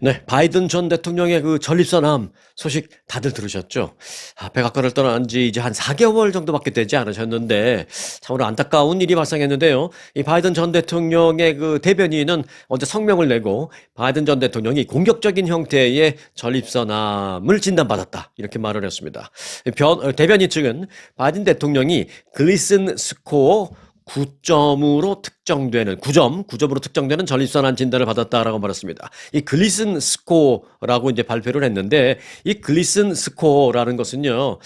네, 바이든 전 대통령의 그 전립선암 소식 다들 들으셨죠? 백악관을 떠난 지 이제 한 4개월 정도밖에 되지 않으셨는데 참으로 안타까운 일이 발생했는데요. 이 바이든 전 대통령의 그 대변인은 어제 성명을 내고 바이든 전 대통령이 공격적인 형태의 전립선암을 진단받았다 이렇게 말을 했습니다. 대변인 측은 바이든 대통령이 글리슨 스코어 9점으로 특정되는 9점으로 특정되는 전립선암 진단을 받았다라고 말했습니다. 이 글리슨 스코어라고 이제 발표를 했는데 이 글리슨 스코어라는 것은요.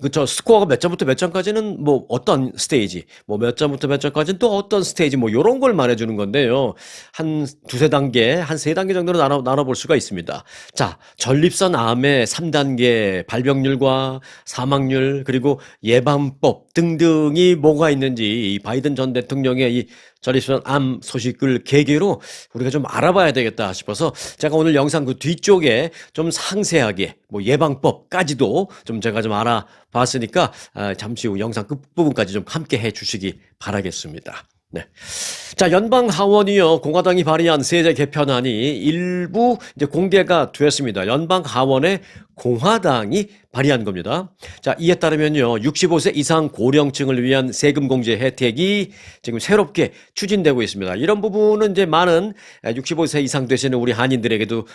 그쵸. 스코어가 몇 점부터 몇 점까지는 뭐 어떤 스테이지, 뭐 몇 점부터 몇 점까지는 또 어떤 스테이지, 뭐 요런 걸 말해주는 건데요. 한 두세 단계, 한 세 단계 정도로 나눠볼 수가 있습니다. 자, 전립선암의 3단계 발병률과 사망률, 그리고 예방법 등등이 뭐가 있는지 이 바이든 전 대통령의 이 전립선암 소식을 계기로 우리가 좀 알아봐야 되겠다 싶어서 제가 오늘 영상 그 뒤쪽에 좀 상세하게 뭐 예방법까지도 좀 제가 좀 알아봤으니까 잠시 후 영상 끝부분까지 좀 함께 해 주시기 바라겠습니다. 네. 자, 연방 하원이요. 공화당이 발의한 세제 개편안이 일부 이제 공개가 되었습니다. 연방 하원에 공화당이 발의한 겁니다. 자, 이에 따르면요. 65세 이상 고령층을 위한 세금 공제 혜택이 지금 새롭게 추진되고 있습니다. 이런 부분은 이제 많은 65세 이상 되시는 우리 한인들에게도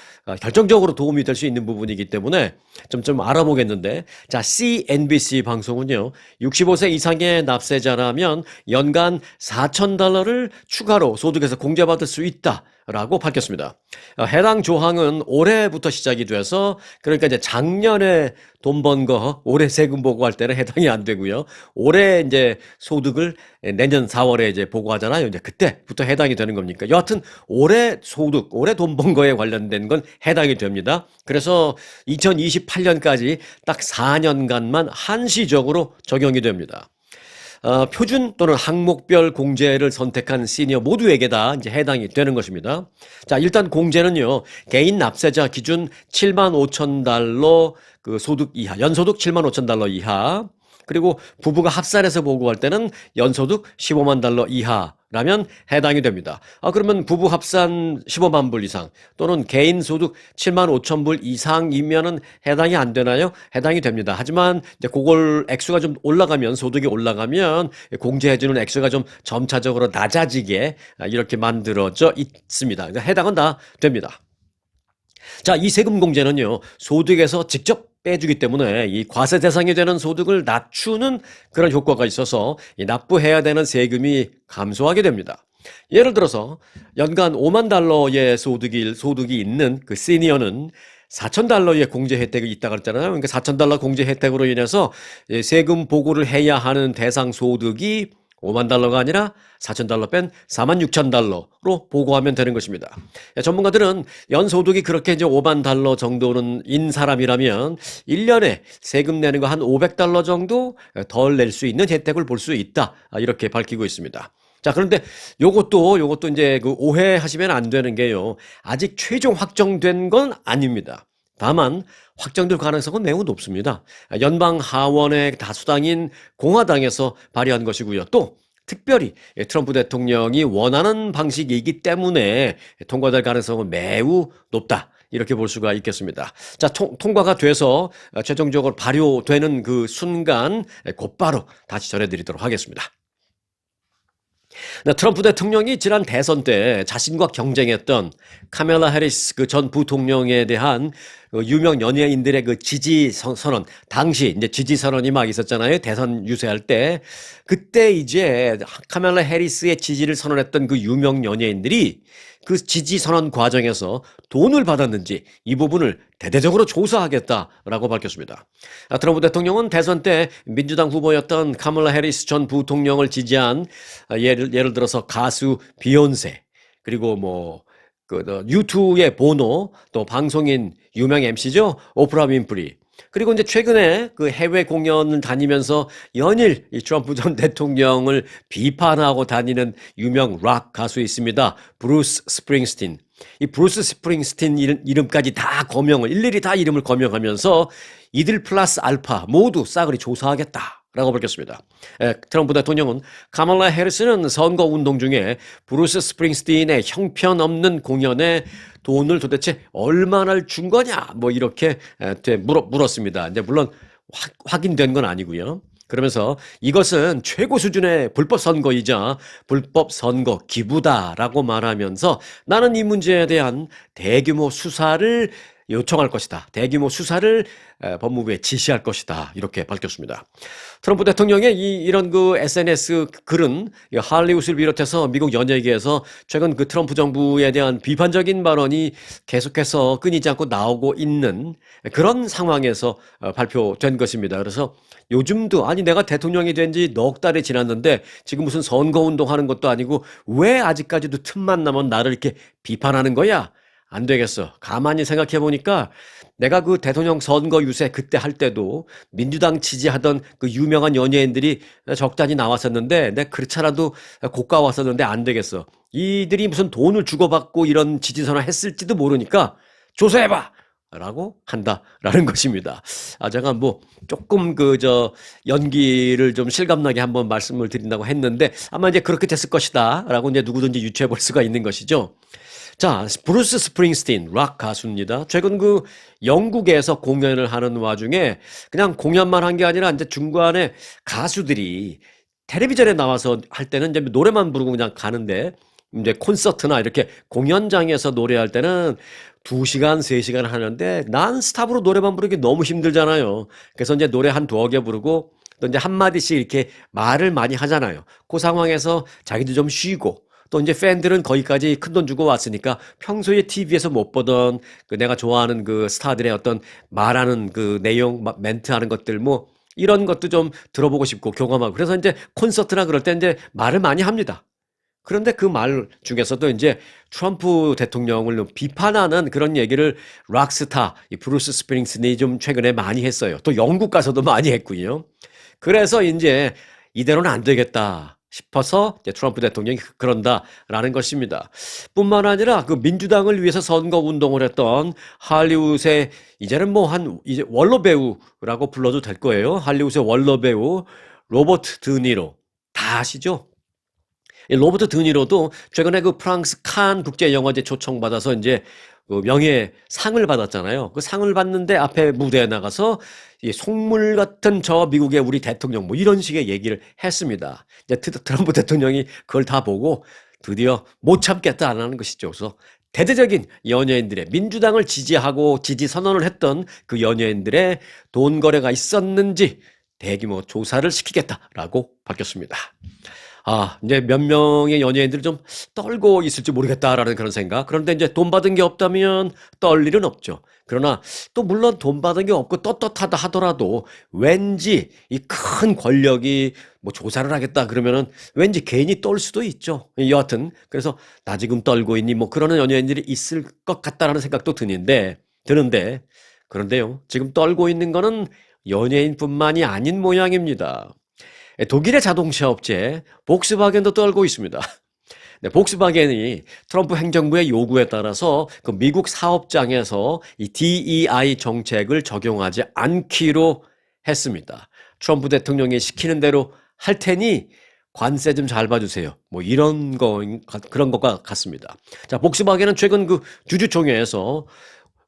결정적으로 도움이 될 수 있는 부분이기 때문에 좀 알아보겠는데, 자, CNBC 방송은요. 65세 이상의 납세자라면 연간 $4,000를 추가로 소득에서 공제받을 수 있다. 라고 밝혔습니다. 해당 조항은 올해부터 시작이 돼서 그러니까 이제 작년에 돈 번 거 올해 세금 보고할 때는 해당이 안 되고요. 올해 이제 소득을 내년 4월에 이제 보고하잖아요. 이제 그때부터 해당이 되는 겁니까? 여하튼 올해 소득, 올해 돈 번 거에 관련된 건 해당이 됩니다. 그래서 2028년까지 딱 4년간만 한시적으로 적용이 됩니다. 표준 또는 항목별 공제를 선택한 시니어 모두에게 다 이제 해당이 되는 것입니다. 자, 일단 공제는요, 개인 납세자 기준 75,000달러 그 소득 이하, 연소득 75,000달러 이하, 그리고 부부가 합산해서 보고할 때는 연소득 15만 달러 이하라면 해당이 됩니다. 그러면 부부 합산 15만 불 이상 또는 개인 소득 7만 5천 불 이상이면은 해당이 안 되나요? 해당이 됩니다. 하지만 이제 그걸 액수가 좀 올라가면 소득이 올라가면 공제해주는 액수가 좀 점차적으로 낮아지게 이렇게 만들어져 있습니다. 그러니까 해당은 다 됩니다. 자, 이 세금 공제는요, 소득에서 직접 빼주기 때문에 이 과세 대상이 되는 소득을 낮추는 그런 효과가 있어서 이 납부해야 되는 세금이 감소하게 됩니다. 예를 들어서 연간 5만 달러의 소득이 있는 그 시니어는 4,000달러의 공제 혜택이 있다고 했잖아요. 그러니까 4,000달러 공제 혜택으로 인해서 세금 보고를 해야 하는 대상 소득이 5만 달러가 아니라 4,000달러 뺀 46,000달러로 보고하면 되는 것입니다. 전문가들은 연소득이 그렇게 이제 5만 달러 정도는 인 사람이라면 1년에 세금 내는 거 한 500달러 정도 덜 낼 수 있는 혜택을 볼 수 있다. 이렇게 밝히고 있습니다. 자, 그런데 요것도 이제 그 오해하시면 안 되는 게요. 아직 최종 확정된 건 아닙니다. 다만 확정될 가능성은 매우 높습니다. 연방 하원의 다수당인 공화당에서 발의한 것이고요. 또 특별히 트럼프 대통령이 원하는 방식이기 때문에 통과될 가능성은 매우 높다. 이렇게 볼 수가 있겠습니다. 자, 통과가 돼서 최종적으로 발효되는 그 순간 곧바로 다시 전해드리도록 하겠습니다. 네, 트럼프 대통령이 지난 대선 때 자신과 경쟁했던 카멜라 해리스 그 전 부통령에 대한 유명 연예인들의 그 지지 선언, 당시 이제 지지 선언이 막 있었잖아요. 대선 유세할 때. 그때 이제 카멜라 해리스의 지지를 선언했던 그 유명 연예인들이 그 지지 선언 과정에서 돈을 받았는지 이 부분을 대대적으로 조사하겠다라고 밝혔습니다. 트럼프 대통령은 대선 때 민주당 후보였던 카멜라 해리스 전 부통령을 지지한 예를 들어서 가수 비욘세, 그리고 뭐 U2의 보노, 또 방송인 유명 MC죠. 오프라 윈프리. 그리고 이제 최근에 그 해외 공연을 다니면서 연일 이 트럼프 전 대통령을 비판하고 다니는 유명 락 가수 있습니다. 브루스 스프링스틴. 이 브루스 스프링스틴 이름까지 일일이 다 이름을 거명하면서 이들 플러스 알파 모두 싸그리 조사하겠다. 라고 밝혔습니다. 트럼프 대통령은 카말라 해리스는 선거 운동 중에 브루스 스프링스틴의 형편없는 공연에 돈을 도대체 얼마나 준 거냐 뭐 이렇게 물었습니다. 이제 물론 확인된 건 아니고요. 그러면서 이것은 최고 수준의 불법 선거이자 불법 선거 기부다라고 말하면서 나는 이 문제에 대한 대규모 수사를 요청할 것이다. 대규모 수사를 법무부에 지시할 것이다. 이렇게 밝혔습니다. 트럼프 대통령의 이런 그 SNS 글은 할리우드를 비롯해서 미국 연예계에서 최근 그 트럼프 정부에 대한 비판적인 발언이 계속해서 끊이지 않고 나오고 있는 그런 상황에서 발표된 것입니다. 그래서 요즘도 아니 내가 대통령이 된 지 넉 달이 지났는데 지금 무슨 선거운동 하는 것도 아니고 왜 아직까지도 틈만 나면 나를 이렇게 비판하는 거야? 안 되겠어. 가만히 생각해 보니까 내가 그 대통령 선거 유세 그때 할 때도 민주당 지지하던 그 유명한 연예인들이 적잖이 나왔었는데 내가 그렇잖아도 고가왔었는데 안 되겠어. 이들이 무슨 돈을 주고받고 이런 지지선을 했을지도 모르니까 조사해봐! 라고 한다라는 것입니다. 제가 뭐 조금 연기를 좀 실감나게 한번 말씀을 드린다고 했는데 아마 이제 그렇게 됐을 것이다 라고 이제 누구든지 유추해 볼 수가 있는 것이죠. 자, 브루스 스프링스틴, 락 가수입니다. 최근 그 영국에서 공연을 하는 와중에 그냥 공연만 한 게 아니라 이제 중간에 가수들이 텔레비전에 나와서 할 때는 이제 노래만 부르고 그냥 가는데 이제 콘서트나 이렇게 공연장에서 노래할 때는 2시간, 3시간 하는데 난 스탑으로 노래만 부르기 너무 힘들잖아요. 그래서 이제 노래 한 두어 개 부르고 또 이제 한마디씩 이렇게 말을 많이 하잖아요. 그 상황에서 자기도 좀 쉬고 또 이제 팬들은 거기까지 큰돈 주고 왔으니까 평소에 TV에서 못 보던 그 내가 좋아하는 그 스타들의 어떤 말하는 그 내용, 멘트 하는 것들 뭐 이런 것도 좀 들어보고 싶고 교감하고 그래서 이제 콘서트나 그럴 때 이제 말을 많이 합니다. 그런데 그 말 중에서도 이제 트럼프 대통령을 비판하는 그런 얘기를 락스타, 이 브루스 스프링스틴이 좀 최근에 많이 했어요. 또 영국 가서도 많이 했고요. 그래서 이제 이대로는 안 되겠다 싶어서 이제 트럼프 대통령이 그런다라는 것입니다. 뿐만 아니라 그 민주당을 위해서 선거 운동을 했던 할리우드의 이제는 뭐 이제 원로 배우라고 불러도 될 거예요. 할리우드의 원로 배우 로버트 드니로 다 아시죠? 이 로버트 드니로도 최근에 그 프랑스 칸 국제영화제 초청받아서 이제 그 명예상을 받았잖아요. 그 상을 받는데 앞에 무대에 나가서 이 속물 같은 저 미국의 우리 대통령 뭐 이런 식의 얘기를 했습니다. 이제 트럼프 대통령이 그걸 다 보고 드디어 못 참겠다라는 것이죠. 그래서 대대적인 연예인들의 민주당을 지지하고 지지 선언을 했던 그 연예인들의 돈 거래가 있었는지 대규모 조사를 시키겠다라고 밝혔습니다. 이제 몇 명의 연예인들이 좀 떨고 있을지 모르겠다라는 그런 생각. 그런데 이제 돈 받은 게 없다면 떨 일은 없죠. 그러나 또 물론 돈 받은 게 없고 떳떳하다 하더라도 왠지 이 큰 권력이 뭐 조사를 하겠다 그러면은 왠지 괜히 떨 수도 있죠. 여하튼 그래서 나 지금 떨고 있니 뭐 그러는 연예인들이 있을 것 같다라는 생각도 드는데 그런데요. 지금 떨고 있는 거는 연예인뿐만이 아닌 모양입니다. 독일의 자동차 업체 복스바겐도 떨고 있습니다. 네, 복스바겐이 트럼프 행정부의 요구에 따라서 그 미국 사업장에서 이 DEI 정책을 적용하지 않기로 했습니다. 트럼프 대통령이 시키는 대로 할 테니 관세 좀 잘 봐주세요. 뭐 그런 것과 같습니다. 자, 복스바겐은 최근 그 주주총회에서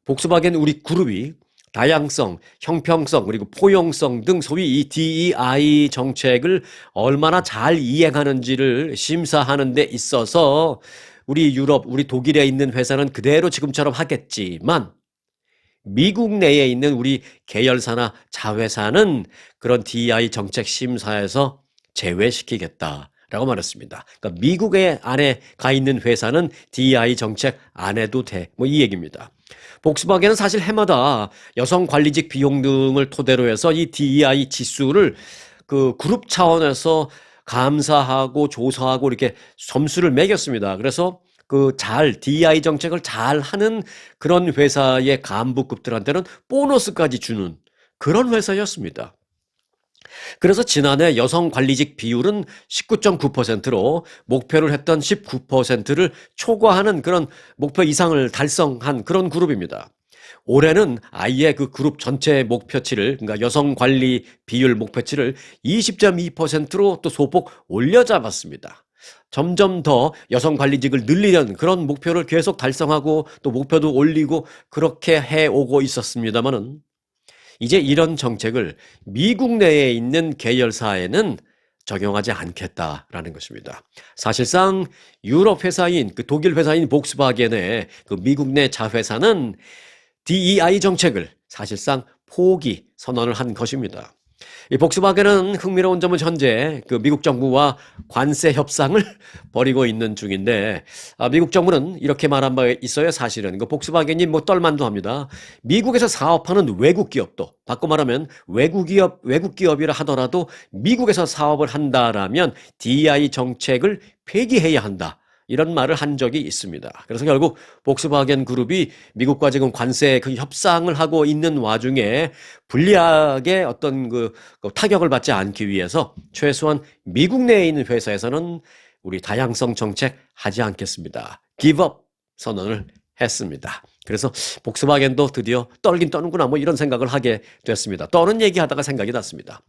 복스바겐 우리 그룹이 다양성, 형평성, 그리고 포용성 등 소위 이 DEI 정책을 얼마나 잘 이행하는지를 심사하는 데 있어서 우리 유럽, 우리 독일에 있는 회사는 그대로 지금처럼 하겠지만 미국 내에 있는 우리 계열사나 자회사는 그런 DEI 정책 심사에서 제외시키겠다라고 말했습니다. 그러니까 미국의 안에 가 있는 회사는 DEI 정책 안 해도 돼. 뭐 이 얘기입니다. 복스바겐은 사실 해마다 여성 관리직 비용 등을 토대로 해서 이 DEI 지수를 그 그룹 차원에서 감사하고 조사하고 이렇게 점수를 매겼습니다. 그래서 DEI 정책을 잘 하는 그런 회사의 간부급들한테는 보너스까지 주는 그런 회사였습니다. 그래서 지난해 여성 관리직 비율은 19.9%로 목표를 했던 19%를 초과하는 그런 목표 이상을 달성한 그런 그룹입니다. 올해는 아예 그 그룹 전체 목표치를, 그러니까 여성 관리 비율 목표치를 20.2%로 또 소폭 올려 잡았습니다. 점점 더 여성 관리직을 늘리려는 그런 목표를 계속 달성하고 또 목표도 올리고 그렇게 해오고 있었습니다만은 이제 이런 정책을 미국 내에 있는 계열사에는 적용하지 않겠다라는 것입니다. 사실상 유럽 회사인 그 독일 회사인 복스바겐의 그 미국 내 자회사는 DEI 정책을 사실상 포기 선언을 한 것입니다. 이 복스바겐은 흥미로운 점은 현재 그 미국 정부와 관세 협상을 벌이고 있는 중인데, 미국 정부는 이렇게 말한 바 있어요. 사실은 그 복스바겐이 뭐 떨만도 합니다. 미국에서 사업하는 외국 기업도, 바꿔 말하면 외국 기업이라 하더라도 미국에서 사업을 한다라면 DEI 정책을 폐기해야 한다. 이런 말을 한 적이 있습니다. 그래서 결국 복스바겐 그룹이 미국과 지금 관세 그 협상을 하고 있는 와중에 불리하게 어떤 그 타격을 받지 않기 위해서 최소한 미국 내에 있는 회사에서는 우리 다양성 정책 하지 않겠습니다. 기브업 선언을 했습니다. 그래서 복스바겐도 드디어 떨긴 떠는구나 뭐 이런 생각을 하게 됐습니다. 떠는 얘기하다가 생각이 났습니다.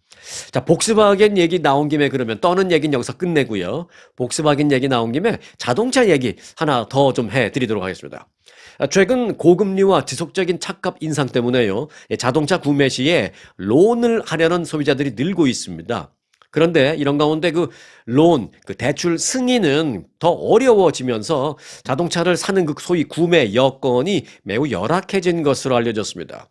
자, 복스바겐 얘기 나온 김에 그러면 떠는 얘기는 여기서 끝내고요. 복스바겐 얘기 나온 김에 자동차 얘기 하나 더 좀 해드리도록 하겠습니다. 최근 고금리와 지속적인 차값 인상 때문에요. 자동차 구매 시에 론을 하려는 소비자들이 늘고 있습니다. 그런데 이런 가운데 그 대출 승인은 더 어려워지면서 자동차를 사는 그 소위 구매 여건이 매우 열악해진 것으로 알려졌습니다.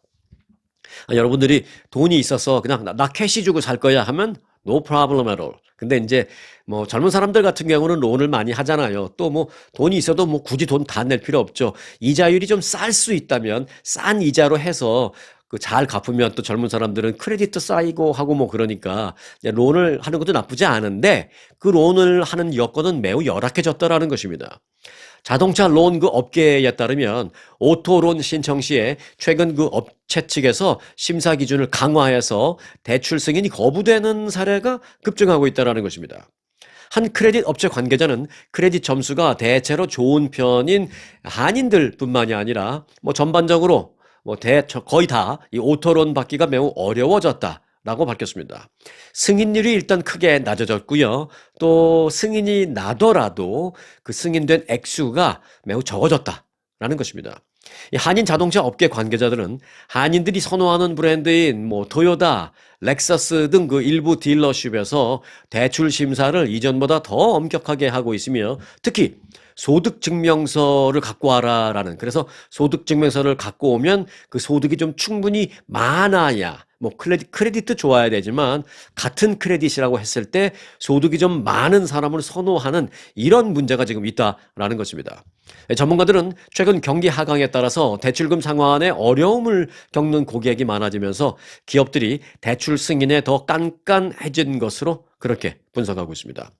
여러분들이 돈이 있어서 그냥 나 캐시 주고 살 거야 하면 no problem at all. 근데 이제 뭐 젊은 사람들 같은 경우는 론을 많이 하잖아요. 또 뭐 돈이 있어도 뭐 굳이 돈 다 낼 필요 없죠. 이자율이 좀 쌀 수 있다면 싼 이자로 해서 그 잘 갚으면 또 젊은 사람들은 크레딧도 쌓이고 하고 뭐 그러니까 론을 하는 것도 나쁘지 않은데 그 론을 하는 여건은 매우 열악해졌다라는 것입니다. 자동차 론 그 업계에 따르면 오토론 신청 시에 최근 그 업체 측에서 심사 기준을 강화해서 대출 승인이 거부되는 사례가 급증하고 있다는 것입니다. 한 크레딧 업체 관계자는 크레딧 점수가 대체로 좋은 편인 한인들뿐만이 아니라 뭐 전반적으로 거의 다 이 오토론 받기가 매우 어려워졌다라고 밝혔습니다. 승인율이 일단 크게 낮아졌고요. 또 승인이 나더라도 그 승인된 액수가 매우 적어졌다라는 것입니다. 이 한인 자동차 업계 관계자들은 한인들이 선호하는 브랜드인 뭐 토요타, 렉서스 등 그 일부 딜러십에서 대출 심사를 이전보다 더 엄격하게 하고 있으며 특히 소득증명서를 갖고 와라라는, 그래서 소득증명서를 갖고 오면 그 소득이 좀 충분히 많아야 뭐 크레딧도 좋아야 되지만 같은 크레딧이라고 했을 때 소득이 좀 많은 사람을 선호하는 이런 문제가 지금 있다라는 것입니다. 전문가들은 최근 경기 하강에 따라서 대출금 상환에 어려움을 겪는 고객이 많아지면서 기업들이 대출 승인에 더 깐깐해진 것으로 그렇게 분석하고 있습니다.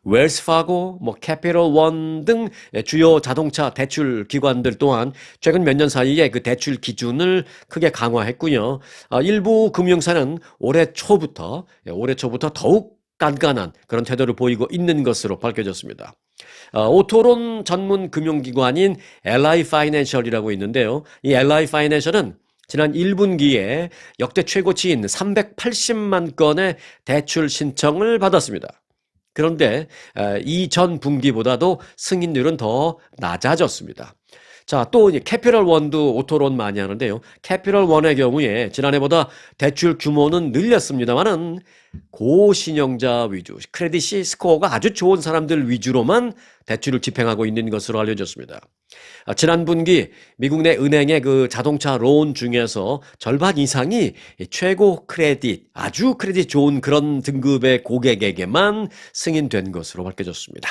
웰스파고, 캐피털 원 등 주요 자동차 대출 기관들 또한 최근 몇 년 사이에 그 대출 기준을 크게 강화했고요. 일부 금융사는 올해 초부터 더욱 깐깐한 그런 태도를 보이고 있는 것으로 밝혀졌습니다. 오토론 전문 금융기관인 LI 파이낸셜이라고 있는데요. 이 LI 파이낸셜은 지난 1분기에 역대 최고치인 380만 건의 대출 신청을 받았습니다. 그런데 이전 분기보다도 승인율은 더 낮아졌습니다. 자, 또 캐피털 원도 오토론 많이 하는데요. 캐피털 원의 경우에 지난해보다 대출 규모는 늘렸습니다만은 고신용자 위주, 크레딧 스코어가 아주 좋은 사람들 위주로만 대출을 집행하고 있는 것으로 알려졌습니다. 지난 분기 미국 내 은행의 그 자동차 론 중에서 절반 이상이 최고 크레딧, 아주 크레딧 좋은 그런 등급의 고객에게만 승인된 것으로 밝혀졌습니다.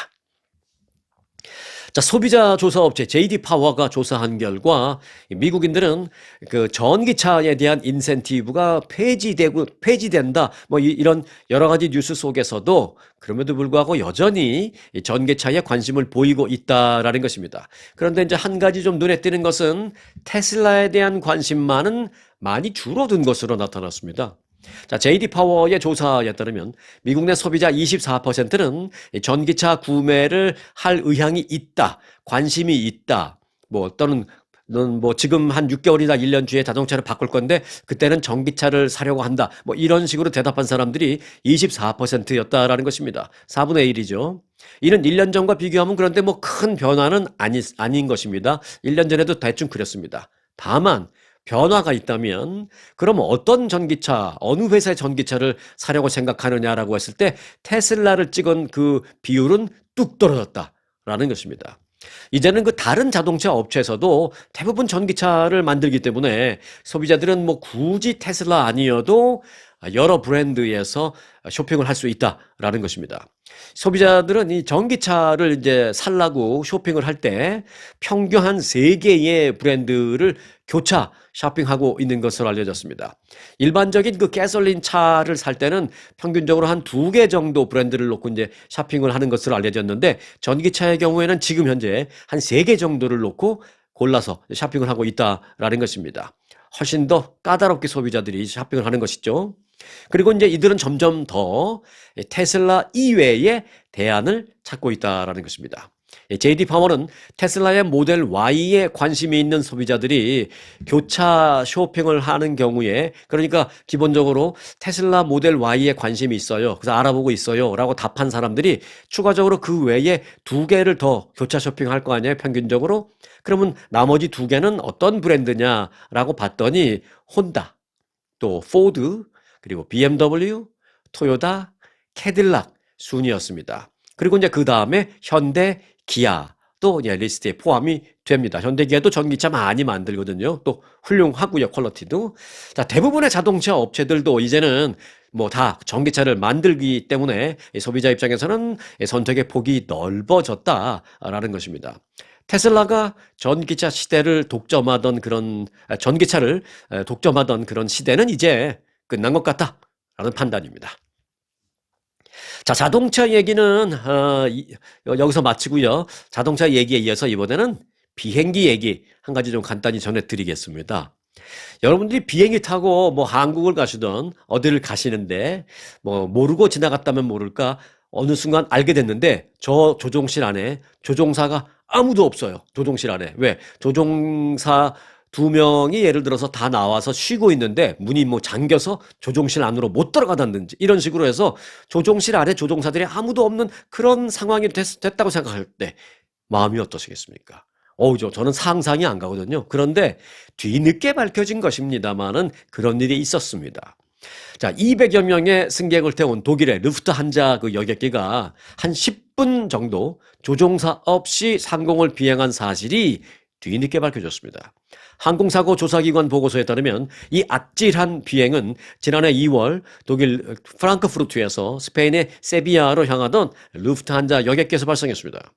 자, 소비자 조사 업체 JD 파워가 조사한 결과 미국인들은 그 전기차에 대한 인센티브가 폐지된다. 이런 여러 가지 뉴스 속에서도 그럼에도 불구하고 여전히 전기차에 관심을 보이고 있다라는 것입니다. 그런데 이제 한 가지 좀 눈에 띄는 것은 테슬라에 대한 관심만은 많이 줄어든 것으로 나타났습니다. 자, JD 파워의 조사에 따르면 미국 내 소비자 24%는 전기차 구매를 할 의향이 있다, 관심이 있다, 또는 넌 뭐 지금 한 6개월이나 1년 뒤에 자동차를 바꿀 건데 그때는 전기차를 사려고 한다. 뭐 이런 식으로 대답한 사람들이 24%였다라는 것입니다. 4분의 1이죠. 이는 1년 전과 비교하면 그런데 뭐 큰 변화는 아닌 것입니다. 1년 전에도 대충 그랬습니다. 다만 변화가 있다면 그럼 어떤 전기차, 어느 회사의 전기차를 사려고 생각하느냐라고 했을 때 테슬라를 찍은 그 비율은 뚝 떨어졌다라는 것입니다. 이제는 그 다른 자동차 업체에서도 대부분 전기차를 만들기 때문에 소비자들은 뭐 굳이 테슬라 아니어도 여러 브랜드에서 쇼핑을 할 수 있다라는 것입니다. 소비자들은 이 전기차를 이제 살라고 쇼핑을 할 때 평균 한 3개의 브랜드를 교차 쇼핑하고 있는 것으로 알려졌습니다. 일반적인 그 가솔린 차를 살 때는 평균적으로 한 2개 정도 브랜드를 놓고 이제 쇼핑을 하는 것으로 알려졌는데 전기차의 경우에는 지금 현재 한 3개 정도를 놓고 골라서 쇼핑을 하고 있다라는 것입니다. 훨씬 더 까다롭게 소비자들이 쇼핑을 하는 것이죠. 그리고 이제 이들은 점점 더 테슬라 이외의 대안을 찾고 있다라는 것입니다. JD 파머는 테슬라의 모델 Y에 관심이 있는 소비자들이 교차 쇼핑을 하는 경우에, 그러니까 기본적으로 테슬라 모델 Y에 관심이 있어요, 그래서 알아보고 있어요 라고 답한 사람들이 추가적으로 그 외에 2개를 더 교차 쇼핑할 거 아니에요, 평균적으로. 그러면 나머지 2개는 어떤 브랜드냐라고 봤더니 혼다, 또 포드, 그리고 BMW, 토요타, 캐딜락 순이었습니다. 그리고 이제 그 다음에 현대, 기아도 리스트에 포함이 됩니다. 현대, 기아도 전기차 많이 만들거든요. 또 훌륭하고요, 퀄리티도. 자, 대부분의 자동차 업체들도 이제는 뭐 다 전기차를 만들기 때문에 소비자 입장에서는 선택의 폭이 넓어졌다라는 것입니다. 테슬라가 전기차 시대를 독점하던 그런, 전기차를 독점하던 그런 시대는 이제 끝난 것 같다라는 판단입니다. 자, 자동차 얘기는 여기서 마치고요. 자동차 얘기에 이어서 이번에는 비행기 얘기 한 가지 좀 간단히 전해드리겠습니다. 여러분들이 비행기 타고 뭐 한국을 가시던 어디를 가시는데 뭐 모르고 지나갔다면 모를까 어느 순간 알게 됐는데 저 조종실 안에 조종사가 아무도 없어요. 조종실 안에. 왜? 조종사 2명이 예를 들어서 다 나와서 쉬고 있는데 문이 뭐 잠겨서 조종실 안으로 못 들어가다든지 이런 식으로 해서 조종실 안에 조종사들이 아무도 없는 그런 상황이 됐다고 생각할 때 마음이 어떠시겠습니까? 저는 상상이 안 가거든요. 그런데 뒤늦게 밝혀진 것입니다만은 그런 일이 있었습니다. 자, 200여 명의 승객을 태운 독일의 루프트한자 그 여객기가 한 10분 정도 조종사 없이 상공을 비행한 사실이 뒤늦게 밝혀졌습니다. 항공사고 조사기관 보고서에 따르면 이 아찔한 비행은 지난해 2월 독일 프랑크푸르트에서 스페인의 세비야로 향하던 루프트한자 여객기에서 발생했습니다.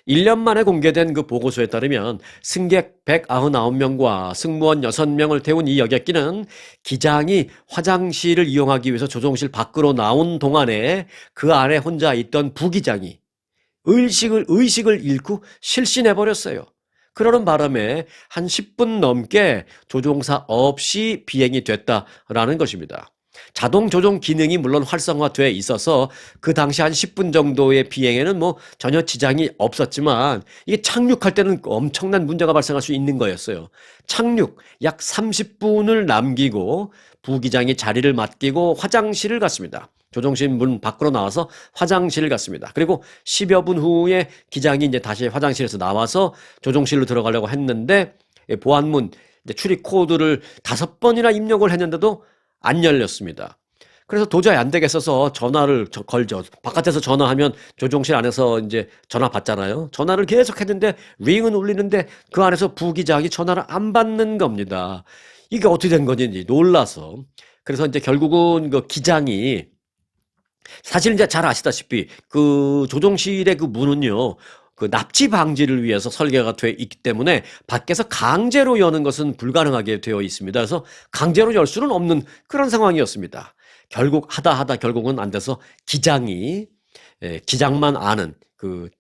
1년 만에 공개된 그 보고서에 따르면 승객 199명과 승무원 6명을 태운 이 여객기는 기장이 화장실을 이용하기 위해서 조종실 밖으로 나온 동안에 그 안에 혼자 있던 부기장이 의식을 잃고 실신해버렸어요. 그러는 바람에 한 10분 넘게 조종사 없이 비행이 됐다라는 것입니다. 자동 조종 기능이 물론 활성화돼 있어서 그 당시 한 10분 정도의 비행에는 뭐 전혀 지장이 없었지만 이게 착륙할 때는 엄청난 문제가 발생할 수 있는 거였어요. 착륙 약 30분을 남기고 부기장이 자리를 맡기고 화장실을 갔습니다. 조종실 문 밖으로 나와서 화장실을 갔습니다. 그리고 10여 분 후에 기장이 이제 다시 화장실에서 나와서 조종실로 들어가려고 했는데 보안문 출입 코드를 5번이나 입력을 했는데도 안 열렸습니다. 그래서 도저히 안 되겠어서 전화를 걸죠. 바깥에서 전화하면 조종실 안에서 이제 전화 받잖아요. 전화를 계속 했는데 링은 울리는데 그 안에서 부기장이 전화를 안 받는 겁니다. 이게 어떻게 된 건지 놀라서. 그래서 이제 결국은 그 기장이 사실 이제 잘 아시다시피 그 조종실의 그 문은요, 그 납치 방지를 위해서 설계가 돼 있기 때문에 밖에서 강제로 여는 것은 불가능하게 되어 있습니다. 그래서 강제로 열 수는 없는 그런 상황이었습니다. 결국 하다 결국은 안 돼서 기장만 아는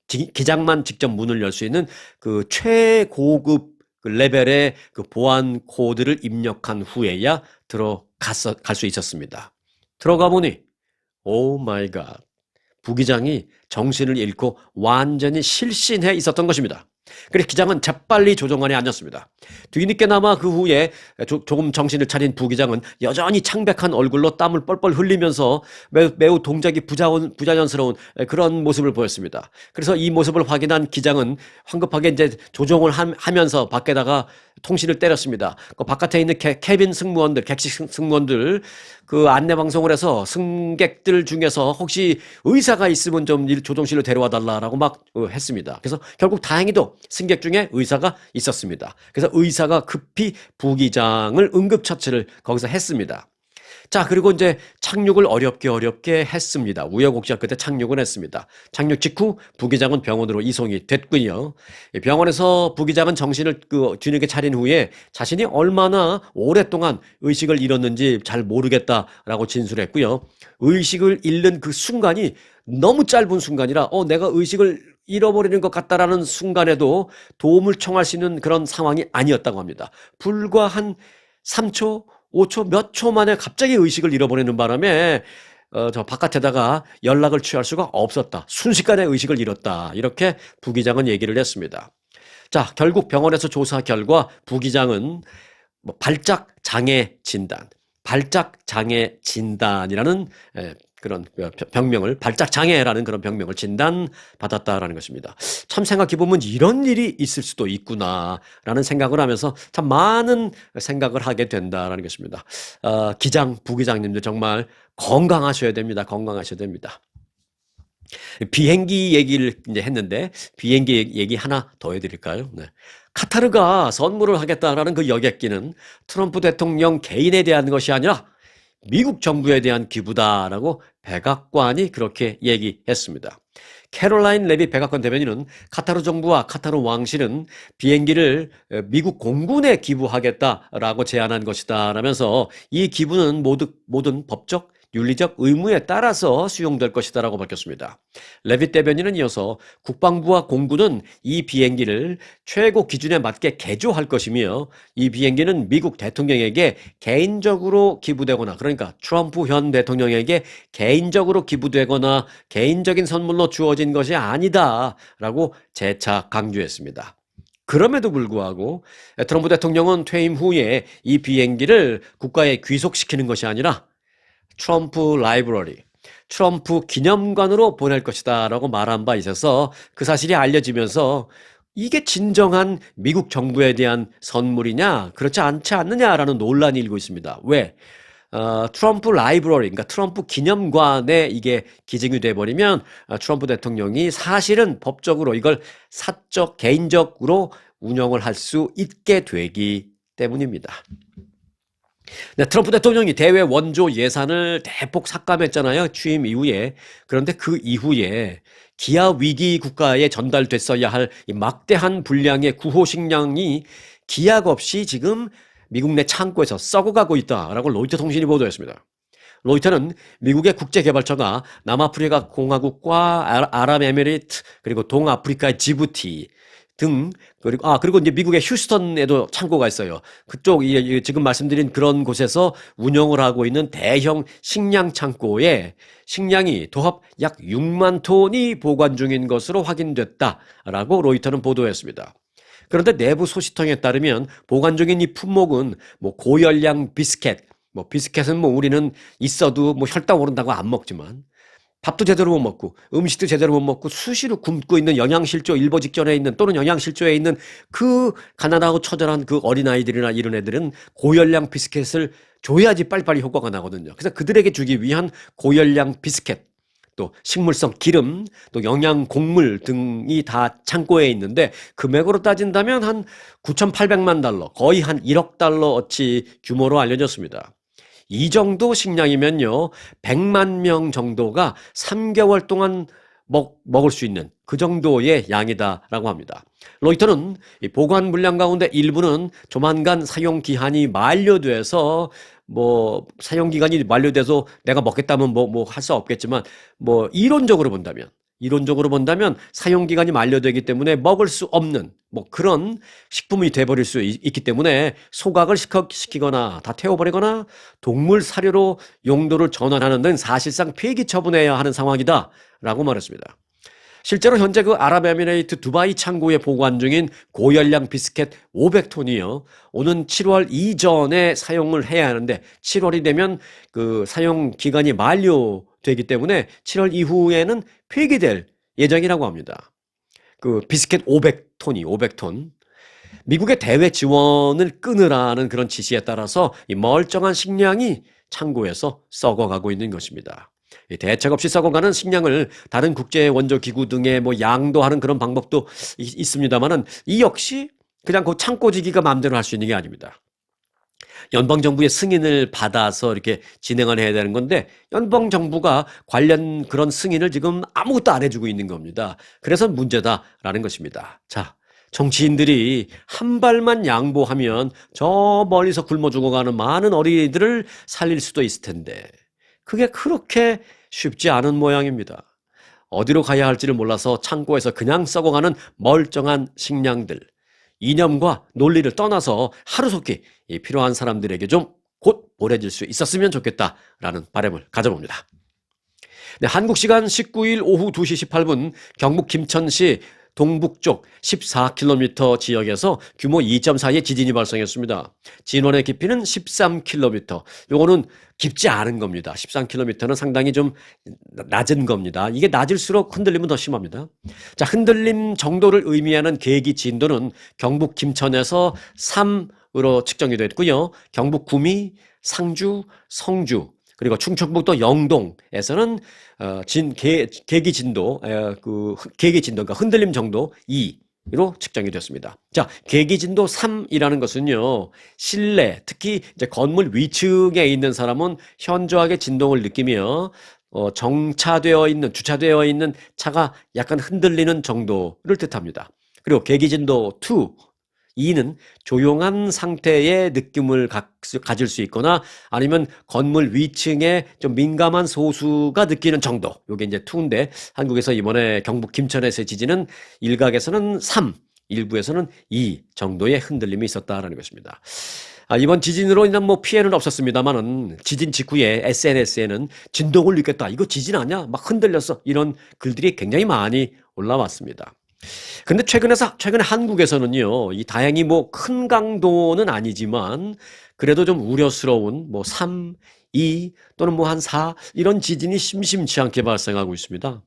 기장만 직접 문을 열 수 있는 그 최고급 그 레벨의 그 보안 코드를 입력한 후에야 갈 수 있었습니다. 들어가 보니 오 마이 갓. 부기장이 정신을 잃고 완전히 실신해 있었던 것입니다. 그래서 기장은 재빨리 조정관에 앉았습니다. 뒤늦게나마 그 후에 조금 정신을 차린 부기장은 여전히 창백한 얼굴로 땀을 뻘뻘 흘리면서 매우 동작이 부자연스러운 그런 모습을 보였습니다. 그래서 이 모습을 확인한 기장은 황급하게 이제 조정을 하면서 밖에다가 통신을 때렸습니다. 그 바깥에 있는 캐빈 승무원들, 객실 승무원들 그 안내 방송을 해서 승객들 중에서 혹시 의사가 있으면 좀 조종실로 데려와 달라라고 막 했습니다. 그래서 결국 다행히도 승객 중에 의사가 있었습니다. 그래서 의사가 급히 부기장을 응급처치를 거기서 했습니다. 자, 그리고 이제 착륙을 어렵게 했습니다. 우여곡절 끝에 착륙을 했습니다. 착륙 직후 부기장은 병원으로 이송이 됐군요. 병원에서 부기장은 정신을 뒤늦게 차린 후에 자신이 얼마나 오랫동안 의식을 잃었는지 잘 모르겠다라고 진술했고요. 의식을 잃는 그 순간이 너무 짧은 순간이라 내가 의식을 잃어버리는 것 같다라는 순간에도 도움을 청할 수 있는 그런 상황이 아니었다고 합니다. 불과 한 3초, 5초, 몇 초 만에 갑자기 의식을 잃어버리는 바람에 저 바깥에다가 연락을 취할 수가 없었다. 순식간에 의식을 잃었다. 이렇게 부기장은 얘기를 했습니다. 자, 결국 병원에서 조사 결과 부기장은 발작 장애 진단이라는 그런 병명을 발작 장애라는 그런 병명을 진단받았다라는 것입니다. 참 생각해보면 이런 일이 있을 수도 있구나라는 생각을 하면서 참 많은 생각을 하게 된다라는 것입니다. 기장, 부기장님들 정말 건강하셔야 됩니다. 건강하셔야 됩니다. 비행기 얘기를 이제 했는데 비행기 얘기 하나 더 해드릴까요? 네. 카타르가 선물을 하겠다라는 그 여객기는 트럼프 대통령 개인에 대한 것이 아니라 미국 정부에 대한 기부다라고 백악관이 그렇게 얘기했습니다. 캐롤라인 레비 백악관 대변인은 카타르 정부와 카타르 왕실은 비행기를 미국 공군에 기부하겠다라고 제안한 것이다 라면서 이 기부는 모든 법적 윤리적 의무에 따라서 수용될 것이다라고 밝혔습니다. 레빗 대변인은 이어서 국방부와 공군은 이 비행기를 최고 기준에 맞게 개조할 것이며 이 비행기는 미국 대통령에게 개인적으로 기부되거나 그러니까 트럼프 현 대통령에게 개인적으로 기부되거나 개인적인 선물로 주어진 것이 아니다라고 재차 강조했습니다. 그럼에도 불구하고 트럼프 대통령은 퇴임 후에 이 비행기를 국가에 귀속시키는 것이 아니라 트럼프 라이브러리, 트럼프 기념관으로 보낼 것이다 라고 말한 바 있어서 그 사실이 알려지면서 이게 진정한 미국 정부에 대한 선물이냐 그렇지 않지 않느냐라는 논란이 일고 있습니다. 왜? 트럼프 라이브러리, 그러니까 트럼프 기념관에 이게 기증이 돼버리면 트럼프 대통령이 사실은 법적으로 이걸 개인적으로 운영을 할 수 있게 되기 때문입니다. 네, 트럼프 대통령이 대외 원조 예산을 대폭 삭감했잖아요. 취임 이후에. 그런데 그 이후에 기아 위기 국가에 전달됐어야 할 이 막대한 분량의 구호 식량이 기약 없이 지금 미국 내 창고에서 썩어가고 있다라고 로이터 통신이 보도했습니다. 로이터는 미국의 국제개발처가 남아프리카 공화국과 아랍에미리트 그리고 동아프리카의 지부티 등 그리고 이제 미국의 휴스턴에도 창고가 있어요. 그쪽 지금 말씀드린 그런 곳에서 운영을 하고 있는 대형 식량 창고에 식량이 도합 약 6만 톤이 보관 중인 것으로 확인됐다라고 로이터는 보도했습니다. 그런데 내부 소식통에 따르면 보관 중인 이 품목은 고열량 비스켓, 비스켓은 우리는 있어도 혈당 오른다고 안 먹지만 밥도 제대로 못 먹고 음식도 제대로 못 먹고 수시로 굶고 있는 영양실조 일보 직전에 있는 또는 영양실조에 있는 그 가난하고 처절한 그 어린아이들이나 이런 애들은 고열량 비스켓을 줘야지 빨리빨리 효과가 나거든요. 그래서 그들에게 주기 위한 고열량 비스켓 또 식물성 기름 또 영양 곡물 등이 다 창고에 있는데 금액으로 따진다면 한 9,800만 달러 거의 한 1억 달러어치 규모로 알려졌습니다. 이 정도 식량이면요 100만 명 정도가 3개월 동안 먹을 수 있는 그 정도의 양이다라고 합니다. 로이터는 이 보관 물량 가운데 일부는 조만간 사용 기한이 만료돼서 사용기간이 만료돼서 내가 먹겠다면 할 수 없겠지만 이론적으로 본다면 사용기간이 만료되기 때문에 먹을 수 없는 그런 식품이 돼버릴 수 있기 때문에 소각을 시키거나 다 태워버리거나 동물 사료로 용도를 전환하는 등 사실상 폐기 처분해야 하는 상황이다 라고 말했습니다. 실제로 현재 그 아랍에미레이트 두바이 창고에 보관 중인 고열량 비스켓 500톤이요. 오는 7월 이전에 사용을 해야 하는데 7월이 되면 그 사용 기간이 만료되기 때문에 7월 이후에는 폐기될 예정이라고 합니다. 그 비스켓 500톤이 500톤. 미국의 대외 지원을 끊으라는 그런 지시에 따라서 이 멀쩡한 식량이 창고에서 썩어가고 있는 것입니다. 대책 없이 썩어가는 식량을 다른 국제 원조 기구 등에 뭐 양도하는 그런 방법도 있습니다만은 이 역시 그냥 그 창고지기가 마음대로 할 수 있는 게 아닙니다. 연방 정부의 승인을 받아서 이렇게 진행을 해야 되는 건데 연방 정부가 관련 그런 승인을 지금 아무것도 안 해주고 있는 겁니다. 그래서 문제다라는 것입니다. 자, 정치인들이 한 발만 양보하면 저 멀리서 굶어 죽어가는 많은 어린이들을 살릴 수도 있을 텐데 그게 그렇게 쉽지 않은 모양입니다. 어디로 가야 할지를 몰라서 창고에서 그냥 썩어가는 멀쩡한 식량들, 이념과 논리를 떠나서 하루속히 필요한 사람들에게 좀 곧 보내질 수 있었으면 좋겠다라는 바람을 가져봅니다. 네, 한국 시간 19일 오후 2시 18분 경북 김천시 동북쪽 14km 지역에서 규모 2.4의 지진이 발생했습니다. 진원의 깊이는 13km. 요거는 깊지 않은 겁니다. 13km는 상당히 좀 낮은 겁니다. 이게 낮을수록 흔들림은 더 심합니다. 자, 흔들림 정도를 의미하는 계기 진도는 경북 김천에서 3으로 측정이 됐고요. 경북 구미, 상주, 성주, 그리고 충청북도 영동에서는 계기 진도, 그러니까 흔들림 정도 2로 측정이 됐습니다. 자, 계기 진도 3이라는 것은요, 실내, 특히 이제 건물 위층에 있는 사람은 현저하게 진동을 느끼며, 주차되어 있는 차가 약간 흔들리는 정도를 뜻합니다. 그리고 계기 진도 2는 조용한 상태의 느낌을 가질 수 있거나 아니면 건물 위층에 좀 민감한 소수가 느끼는 정도. 요게 이제 2인데 한국에서 이번에 경북 김천에서의 지진은 일각에서는 3, 일부에서는 2 정도의 흔들림이 있었다라는 것입니다. 이번 지진으로 인한 뭐 피해는 없었습니다만은 지진 직후에 SNS에는 진동을 느꼈다. 이거 지진 아니야? 막 흔들렸어. 이런 글들이 굉장히 많이 올라왔습니다. 근데 최근에 한국에서는요, 다행히 뭐 큰 강도는 아니지만 그래도 좀 우려스러운 뭐 3, 2 또는 뭐 한 4 이런 지진이 심심치 않게 발생하고 있습니다.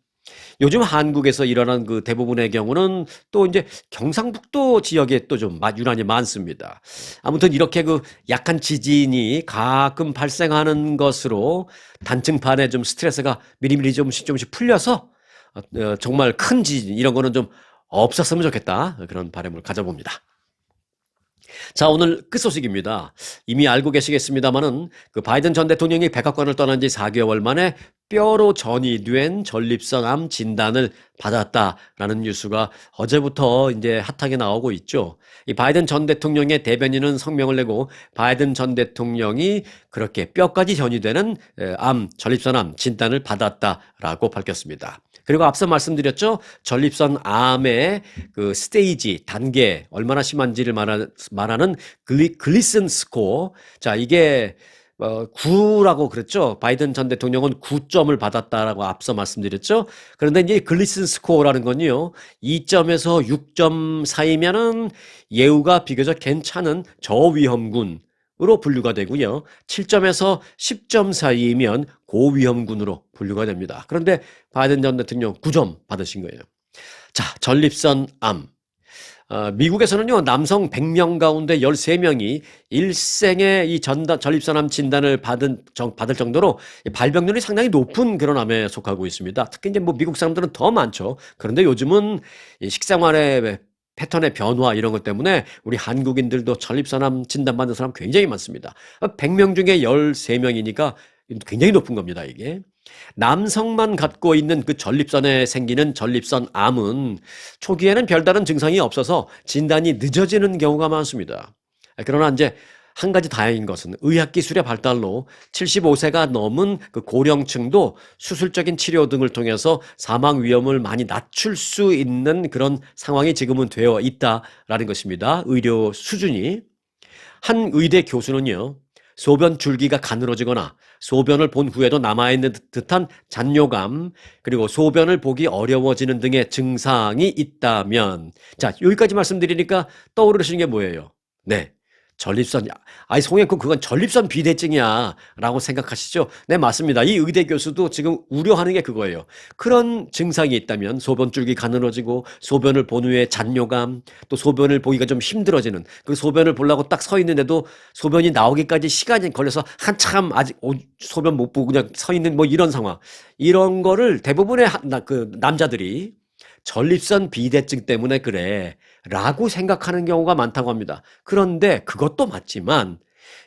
요즘 한국에서 일어난 그 대부분의 경우는 또 이제 경상북도 지역에 또 좀 유난히 많습니다. 아무튼 이렇게 그 약한 지진이 가끔 발생하는 것으로 단층판에 좀 스트레스가 미리미리 조금씩 풀려서 정말 큰 지진 이런 거는 좀 없었으면 좋겠다 그런 바람을 가져봅니다. 자, 오늘 끝소식입니다. 이미 알고 계시겠습니다만은 그 바이든 전 대통령이 백악관을 떠난 지 4개월 만에 뼈로 전이된 전립선암 진단을 받았다라는 뉴스가 어제부터 이제 핫하게 나오고 있죠. 이 바이든 전 대통령의 대변인은 성명을 내고 바이든 전 대통령이 그렇게 뼈까지 전이되는 전립선암 진단을 받았다라고 밝혔습니다. 그리고 앞서 말씀드렸죠. 전립선암의 그 스테이지, 단계, 얼마나 심한지를 말하는 글리슨 스코어. 자, 이게 9라고 그랬죠. 바이든 전 대통령은 9점을 받았다라고 앞서 말씀드렸죠. 그런데 이제 글리슨 스코어라는 건요, 2점에서 6점 사이면은 예후가 비교적 괜찮은 저위험군으로 분류가 되고요. 7점에서 10점 사이면 고위험군으로 분류가 됩니다. 그런데 바이든 전 대통령 9점 받으신 거예요. 자, 전립선암. 미국에서는요, 남성 100명 가운데 13명이 일생에 이 전립선암 진단을 받을 정도로 발병률이 상당히 높은 그런 암에 속하고 있습니다. 특히 이제 뭐 미국 사람들은 더 많죠. 그런데 요즘은 이 식생활의 패턴의 변화 이런 것 때문에 우리 한국인들도 전립선암 진단받는 사람 굉장히 많습니다. 100명 중에 13명이니까 굉장히 높은 겁니다, 이게. 남성만 갖고 있는 그 전립선에 생기는 전립선암은 초기에는 별다른 증상이 없어서 진단이 늦어지는 경우가 많습니다. 그러나 이제 한 가지 다행인 것은 의학기술의 발달로 75세가 넘은 그 고령층도 수술적인 치료 등을 통해서 사망 위험을 많이 낮출 수 있는 그런 상황이 지금은 되어 있다라는 것입니다. 의료 수준이. 한 의대 교수는요, 소변 줄기가 가늘어지거나 소변을 본 후에도 남아있는 듯한 잔뇨감, 그리고 소변을 보기 어려워지는 등의 증상이 있다면, 자, 여기까지 말씀드리니까 떠오르시는 게 뭐예요? 네. 전립선, 아니, 송혜군, 그건 전립선 비대증이야. 라고 생각하시죠? 네, 맞습니다. 이 의대 교수도 지금 우려하는 게 그거예요. 그런 증상이 있다면, 소변줄기 가늘어지고, 소변을 본 후에 잔뇨감, 또 소변을 보기가 좀 힘들어지는, 그 소변을 보려고 딱 서 있는데도 소변이 나오기까지 시간이 걸려서 한참 아직 소변 못 보고 그냥 서 있는 뭐 이런 상황. 이런 거를 대부분의 그 남자들이 전립선 비대증 때문에 그래 라고 생각하는 경우가 많다고 합니다. 그런데 그것도 맞지만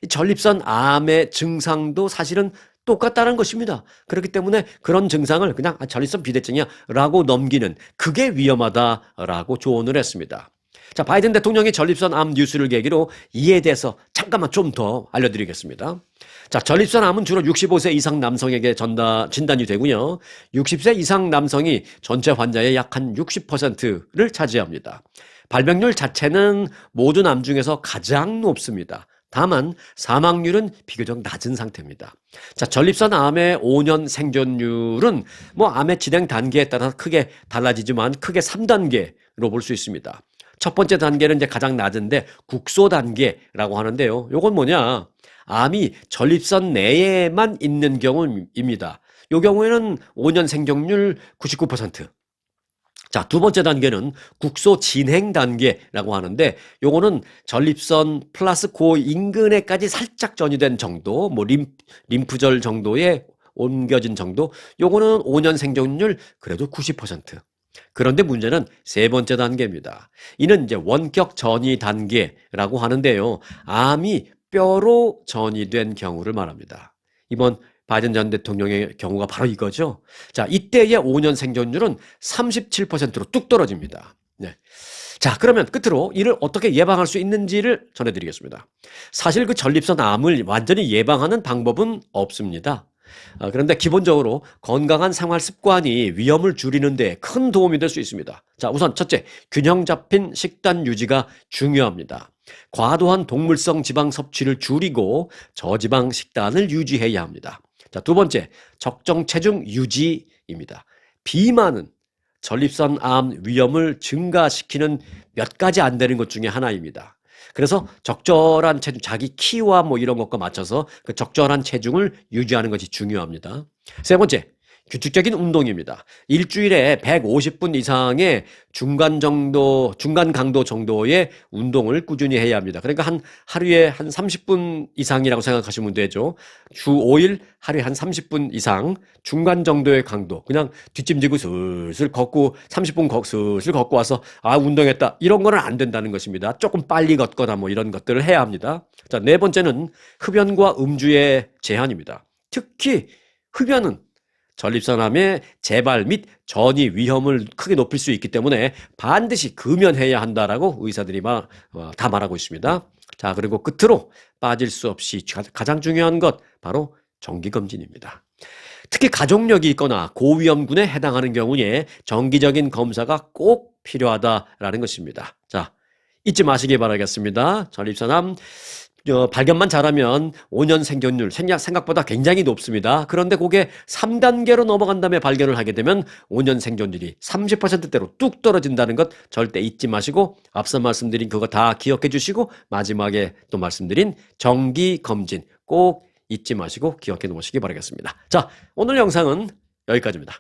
이 전립선 암의 증상도 사실은 똑같다는 것입니다. 그렇기 때문에 그런 증상을 그냥 전립선 비대증이야 라고 넘기는, 그게 위험하다라고 조언을 했습니다. 자, 바이든 대통령이 전립선 암 뉴스를 계기로 이에 대해서 잠깐만 좀 더 알려드리겠습니다. 자, 전립선 암은 주로 65세 이상 남성에게 진단이 되고요. 60세 이상 남성이 전체 환자의 약 한 60%를 차지합니다. 발병률 자체는 모든 암 중에서 가장 높습니다. 다만 사망률은 비교적 낮은 상태입니다. 자, 전립선 암의 5년 생존율은 뭐 암의 진행 단계에 따라 크게 달라지지만 크게 3단계로 볼 수 있습니다. 첫 번째 단계는 이제 가장 낮은데 국소 단계라고 하는데요. 요건 뭐냐? 암이 전립선 내에만 있는 경우입니다. 이 경우에는 5년 생존율 99%. 자, 두 번째 단계는 국소 진행 단계라고 하는데, 요거는 전립선 플러스 그 인근에까지 살짝 전이된 정도, 뭐 림프절 정도에 옮겨진 정도, 요거는 5년 생존율 그래도 90%. 그런데 문제는 세 번째 단계입니다. 이는 이제 원격 전이 단계라고 하는데요. 암이 뼈로 전이된 경우를 말합니다. 이번 바이든 전 대통령의 경우가 바로 이거죠. 자, 이때의 5년 생존율은 37%로 뚝 떨어집니다. 네. 자, 그러면 끝으로 이를 어떻게 예방할 수 있는지를 전해드리겠습니다. 사실 그 전립선 암을 완전히 예방하는 방법은 없습니다. 그런데 기본적으로 건강한 생활 습관이 위험을 줄이는 데 큰 도움이 될 수 있습니다. 자, 우선 첫째, 균형 잡힌 식단 유지가 중요합니다. 과도한 동물성 지방 섭취를 줄이고 저지방 식단을 유지해야 합니다. 자, 두 번째, 적정 체중 유지입니다. 비만은 전립선 암 위험을 증가시키는 몇 가지 안 되는 것 중에 하나입니다. 그래서 적절한 체중, 자기 키와 뭐 이런 것과 맞춰서 그 적절한 체중을 유지하는 것이 중요합니다. 세 번째, 규칙적인 운동입니다. 일주일에 150분 이상의 중간 강도 정도의 운동을 꾸준히 해야 합니다. 그러니까 하루에 한 30분 이상이라고 생각하시면 되죠. 주 5일 하루에 한 30분 이상 중간 정도의 강도. 그냥 뒷짐지고 슬슬 걷고 30분 슬슬 걷고 와서 운동했다. 이런 거는 안 된다는 것입니다. 조금 빨리 걷거나 뭐 이런 것들을 해야 합니다. 자, 네 번째는 흡연과 음주의 제한입니다. 특히 흡연은 전립선암의 재발 및 전이 위험을 크게 높일 수 있기 때문에 반드시 금연해야 한다라고 의사들이 다 말하고 있습니다. 자, 그리고 끝으로 빠질 수 없이 가장 중요한 것 바로 정기검진입니다. 특히 가족력이 있거나 고위험군에 해당하는 경우에 정기적인 검사가 꼭 필요하다라는 것입니다. 자, 잊지 마시기 바라겠습니다. 전립선암 발견만 잘하면 5년 생존율 생각보다 굉장히 높습니다. 그런데 그게 3단계로 넘어간 다음에 발견을 하게 되면 5년 생존율이 30%대로 뚝 떨어진다는 것 절대 잊지 마시고, 앞서 말씀드린 그거 다 기억해 주시고, 마지막에 또 말씀드린 정기 검진 꼭 잊지 마시고 기억해 놓으시기 바라겠습니다. 자, 오늘 영상은 여기까지입니다.